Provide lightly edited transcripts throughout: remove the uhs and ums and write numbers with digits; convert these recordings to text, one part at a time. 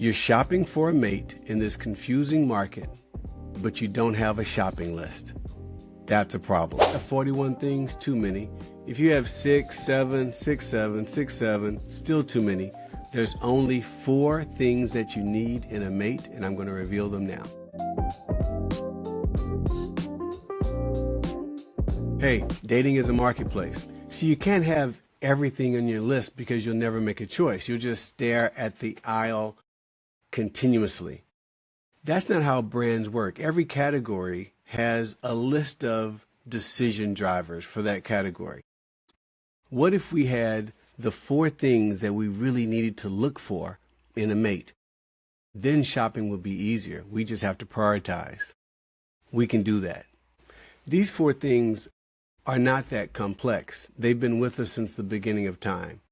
You're shopping for a mate in this confusing market, but you don't have a shopping list. That's a problem. 41 things, too many. If you have 6, 7, 6, 7, 6, 7, still too many. There's only 4 things that you need in a mate, and I'm going to reveal them now. Hey, dating is a marketplace. So you can't have everything on your list because you'll never make a choice. You'll just stare at the aisle continuously. That's not how brands work. Every category has a list of decision drivers for that category. What if we had the 4 things that we really needed to look for in a mate? Then shopping would be easier. We just have to prioritize. We can do that. These 4 things are not that complex. They've been with us since the beginning of time.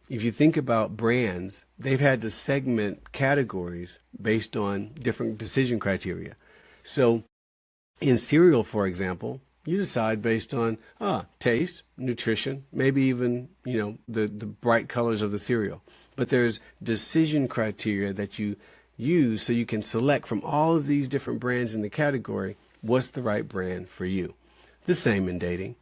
If you think about brands, they've had to segment categories based on different decision criteria. So in cereal, for example, you decide based on taste, nutrition, maybe even the bright colors of the cereal. But there's decision criteria that you use so you can select from all of these different brands in the category what's the right brand for you. The same in dating.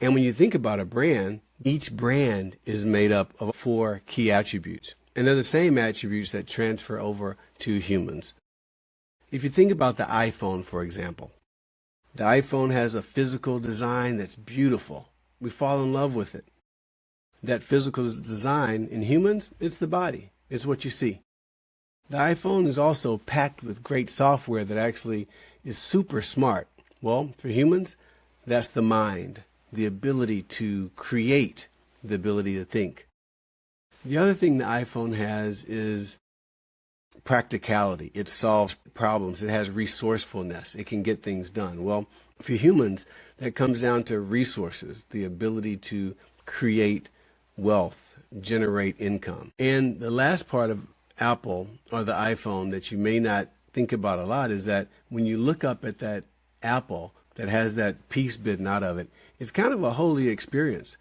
And when you think about a brand, each brand is made up of 4 key attributes. And they're the same attributes that transfer over to humans. If you think about the iPhone, for example, the iPhone has a physical design that's beautiful. We fall in love with it. That physical design in humans, it's the body. It's what you see. The iPhone is also packed with great software that actually is super smart. Well, for humans, that's the mind, the ability to create, the ability to think. The other thing the iPhone has is practicality. It solves problems. It has resourcefulness. It can get things done. Well, for humans, that comes down to resources, the ability to create wealth, generate income. And the last part of Apple or the iPhone that you may not think about a lot is that when you look up at that apple that has that piece bitten out of it, it's kind of a holy experience.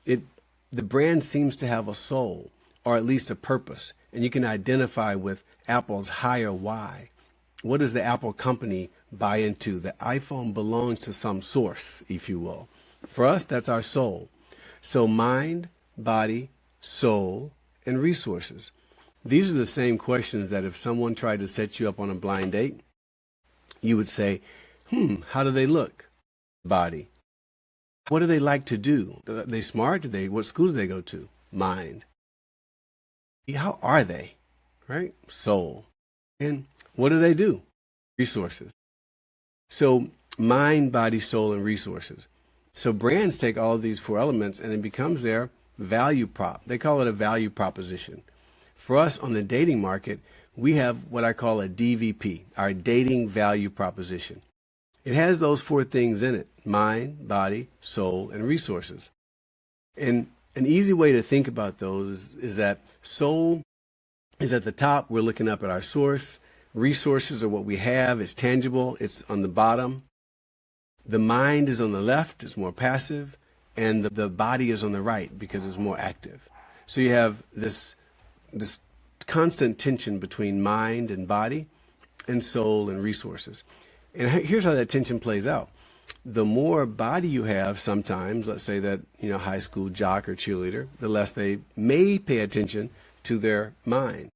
The brand seems to have a soul, or at least a purpose, and you can identify with Apple's higher why. What does the Apple company buy into? The iPhone belongs to some source, if you will. For us, that's our soul. So mind, body, soul, and resources. These are the same questions that if someone tried to set you up on a blind date, you would say, how do they look? Body. What do they like to do? Are they smart? What school do they go to? Mind. How are they? Right? Soul. And what do they do? Resources. So mind, body, soul, and resources. So brands take all of these 4 elements and it becomes their value prop. They call it a value proposition. For us on the dating market, we have what I call a DVP, our dating value proposition. It has those 4 things in it: mind, body, soul, and resources. And an easy way to think about those is that soul is at the top. We're looking up at our source. Resources are what we have. It's tangible. It's on the bottom. The mind is on the left. It's more passive. And the body is on the right because it's more active. So you have this constant tension between mind and body and soul and resources. And here's how that tension plays out. The more body you have sometimes, let's say that, high school jock or cheerleader, the less they may pay attention to their mind.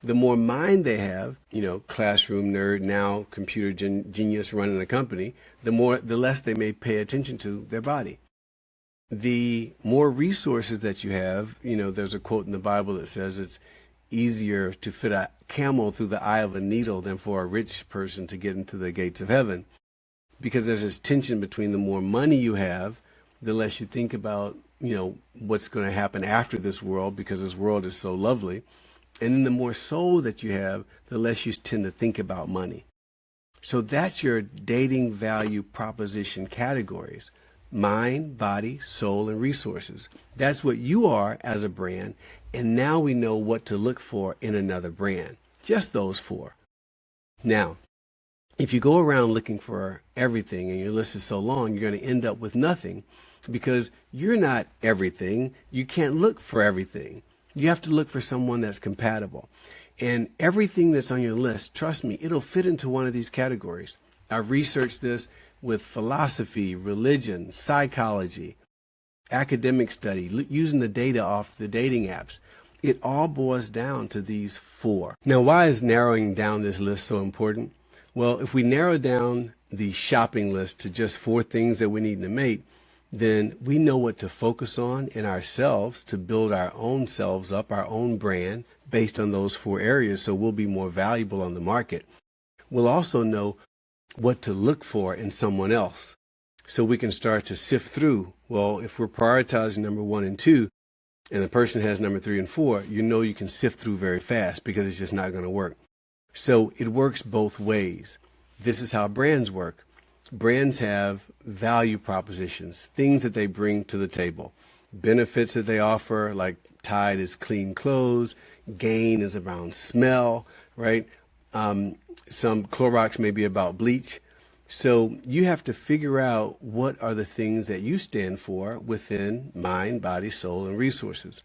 The more mind they have, classroom nerd, now computer genius running a company, the less they may pay attention to their body. The more resources that you have, there's a quote in the Bible that says it's easier to fit a camel through the eye of a needle than for a rich person to get into the gates of heaven, because there's this tension between the more money you have, the less you think about, what's going to happen after this world, because this world is so lovely. And then the more soul that you have, the less you tend to think about money. So that's your dating value proposition categories: mind, body, soul, and resources. That's what you are as a brand. And now we know what to look for in another brand. Just those 4. Now, if you go around looking for everything and your list is so long, you're going to end up with nothing, because you're not everything. You can't look for everything. You have to look for someone that's compatible. And everything that's on your list, trust me, it'll fit into one of these categories. I've researched this with philosophy, religion, psychology, academic study, using the data off the dating apps. It all boils down to these four. Now, why is narrowing down this list so important? Well, if we narrow down the shopping list to just four things that we need in a mate, then we know what to focus on in ourselves to build our own selves up, our own brand based on those four areas, so we'll be more valuable on the market. We'll also know what to look for in someone else, so we can start to sift through. Well, if we're prioritizing number 1 and 2, and the person has number 3 and 4, you know you can sift through very fast because it's just not going to work. So it works both ways. This is how brands work. Brands have value propositions, things that they bring to the table, benefits that they offer, like Tide is clean clothes, Gain is around smell, right? Some Clorox may be about bleach. So you have to figure out what are the things that you stand for within mind, body, soul, and resources.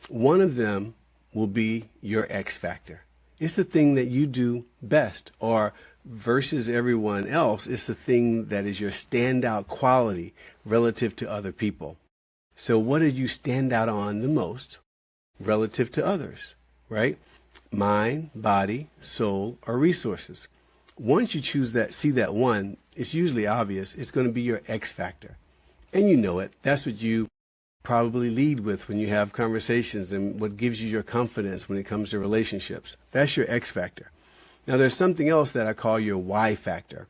One of them will be your X factor. It's the thing that you do best, or versus everyone else, it's the thing that is your standout quality relative to other people. So what do you stand out on the most relative to others, right? Mind, body, soul, or resources. Once you choose that, see that one, it's usually obvious. It's going to be your X factor. And you know it. That's what you probably lead with when you have conversations, and what gives you your confidence when it comes to relationships. That's your X factor. Now, there's something else that I call your Y factor.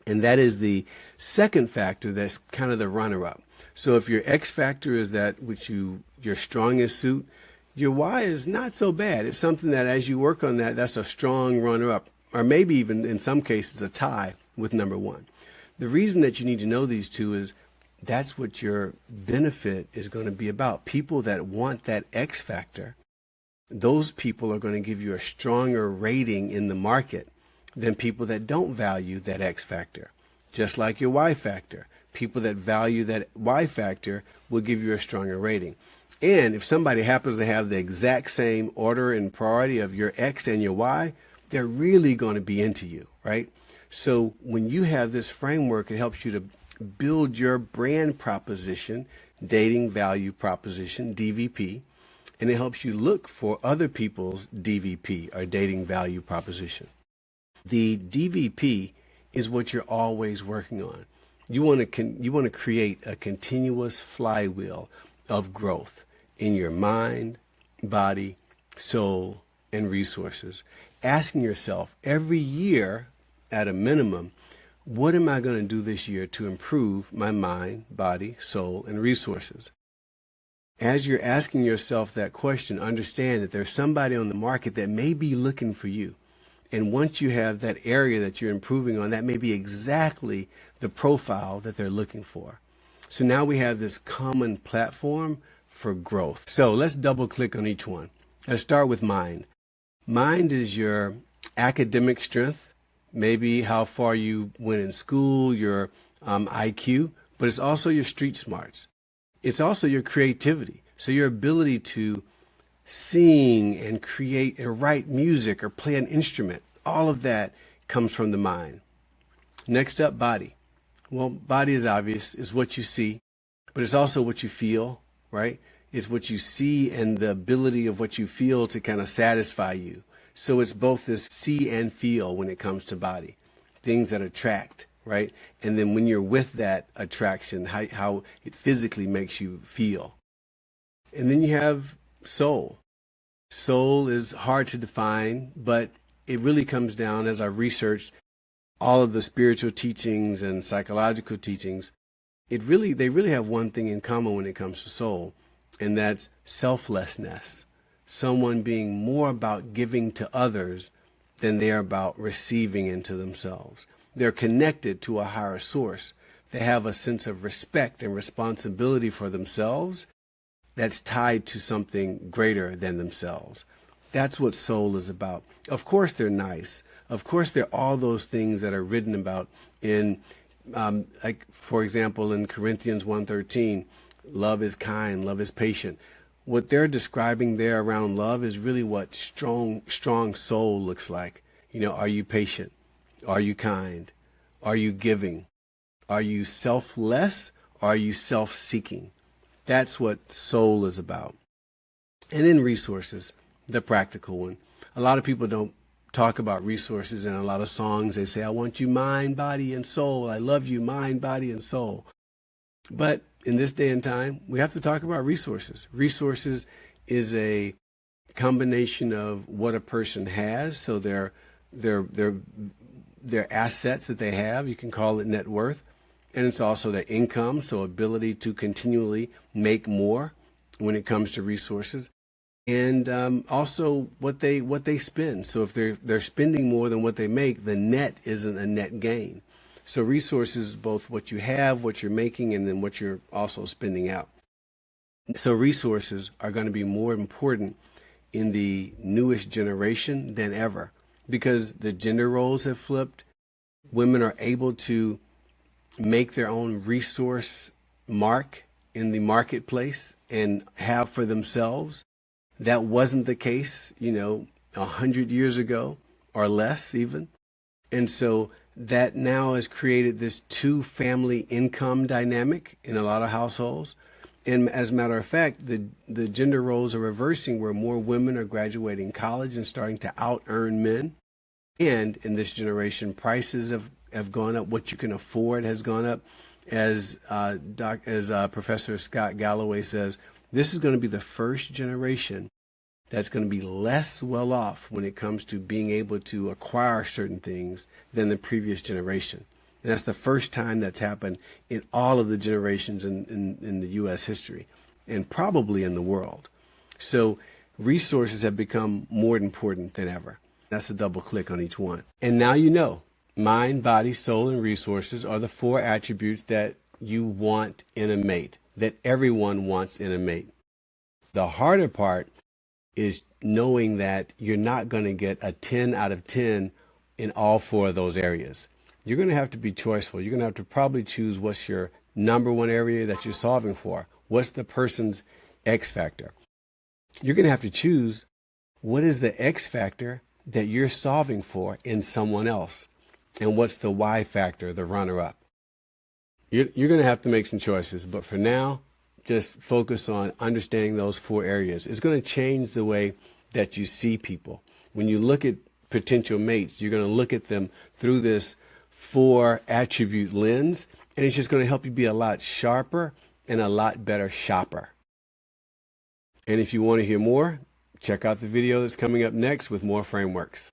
And that is the second factor that's kind of the runner-up. So if your X factor is that which your strongest suit, your Y is not so bad. It's something that as you work on that, that's a strong runner-up, or maybe even in some cases a tie with number 1. The reason that you need to know these two is that's what your benefit is going to be about. People that want that X factor, those people are going to give you a stronger rating in the market than people that don't value that X factor. Just like your Y factor. People that value that Y factor will give you a stronger rating. And if somebody happens to have the exact same order and priority of your X and your Y, they're really going to be into you, right? So when you have this framework, it helps you to build your brand proposition, dating value proposition, DVP, and it helps you look for other people's DVP, or dating value proposition. The DVP is what you're always working on. You want to create a continuous flywheel of growth in your mind, body, soul, and resources. Asking yourself every year, at a minimum, what am I going to do this year to improve my mind, body, soul, and resources? As you're asking yourself that question, understand that there's somebody on the market that may be looking for you. And once you have that area that you're improving on, that may be exactly the profile that they're looking for. So now we have this common platform for growth. So let's double click on each one. Let's start with mind. Mind is your academic strength, maybe how far you went in school, your IQ, but it's also your street smarts. It's also your creativity. So your ability to sing and create and write music or play an instrument, all of that comes from the mind. Next up, body. Well, body is obvious, is what you see, but it's also what you feel, right? It's what you see and the ability of what you feel to kind of satisfy you. So it's both this see and feel when it comes to body, things that attract, right? And then when you're with that attraction, how it physically makes you feel. And then you have soul. Soul is hard to define, but it really comes down, as I researched all of the spiritual teachings and psychological teachings, they really have one thing in common when it comes to soul, and that's selflessness. Someone being more about giving to others than they are about receiving into themselves. They're connected to a higher source. They have a sense of respect and responsibility for themselves that's tied to something greater than themselves. That's what soul is about. Of course they're nice. Of course they're all those things that are written about in, like for example, in Corinthians 1:13, love is kind, love is patient. what they're describing there around love is really what strong soul looks like. Are you patient? Are you kind? Are you giving? Are you selfless? Are you self-seeking? That's what soul is about. And then resources, the practical one. A lot of people don't talk about resources in a lot of songs. They say, I want you mind, body, and soul. I love you mind, body, and soul. But in this day and time, we have to talk about resources. Resources is a combination of what a person has, so their assets that they have. You can call it net worth. And it's also their income, so ability to continually make more when it comes to resources. And also what they spend. So if they're spending more than what they make, the net isn't a net gain. So resources is both what you have, what you're making, and then what you're also spending out. So resources are going to be more important in the newest generation than ever because the gender roles have flipped. Women are able to make their own resource mark in the marketplace and have for themselves. That wasn't the case, 100 years ago or less even. And so that now has created this two-family income dynamic in a lot of households. And as a matter of fact, the gender roles are reversing where more women are graduating college and starting to out-earn men. And in this generation, prices have gone up. What you can afford has gone up. As Professor Scott Galloway says, this is going to be the first generation that's going to be less well off when it comes to being able to acquire certain things than the previous generation. And that's the first time that's happened in all of the generations in the U.S. history and probably in the world. So resources have become more important than ever. That's a double click on each one. And now you know, mind, body, soul, and resources are the four attributes that you want in a mate, that everyone wants in a mate. The harder part is knowing that you're not going to get a 10 out of 10 in all four of those areas. You're going to have to be choiceful. You're going to have to probably choose what's your number one area that you're solving for. What's the person's X factor? You're going to have to choose what is the X factor that you're solving for in someone else, and what's the Y factor, the runner-up. You're going to have to make some choices, but for now, just focus on understanding those four areas. It's going to change the way that you see people. When you look at potential mates, you're going to look at them through this four attribute lens, and it's just going to help you be a lot sharper and a lot better shopper. And if you want to hear more, check out the video that's coming up next with more frameworks.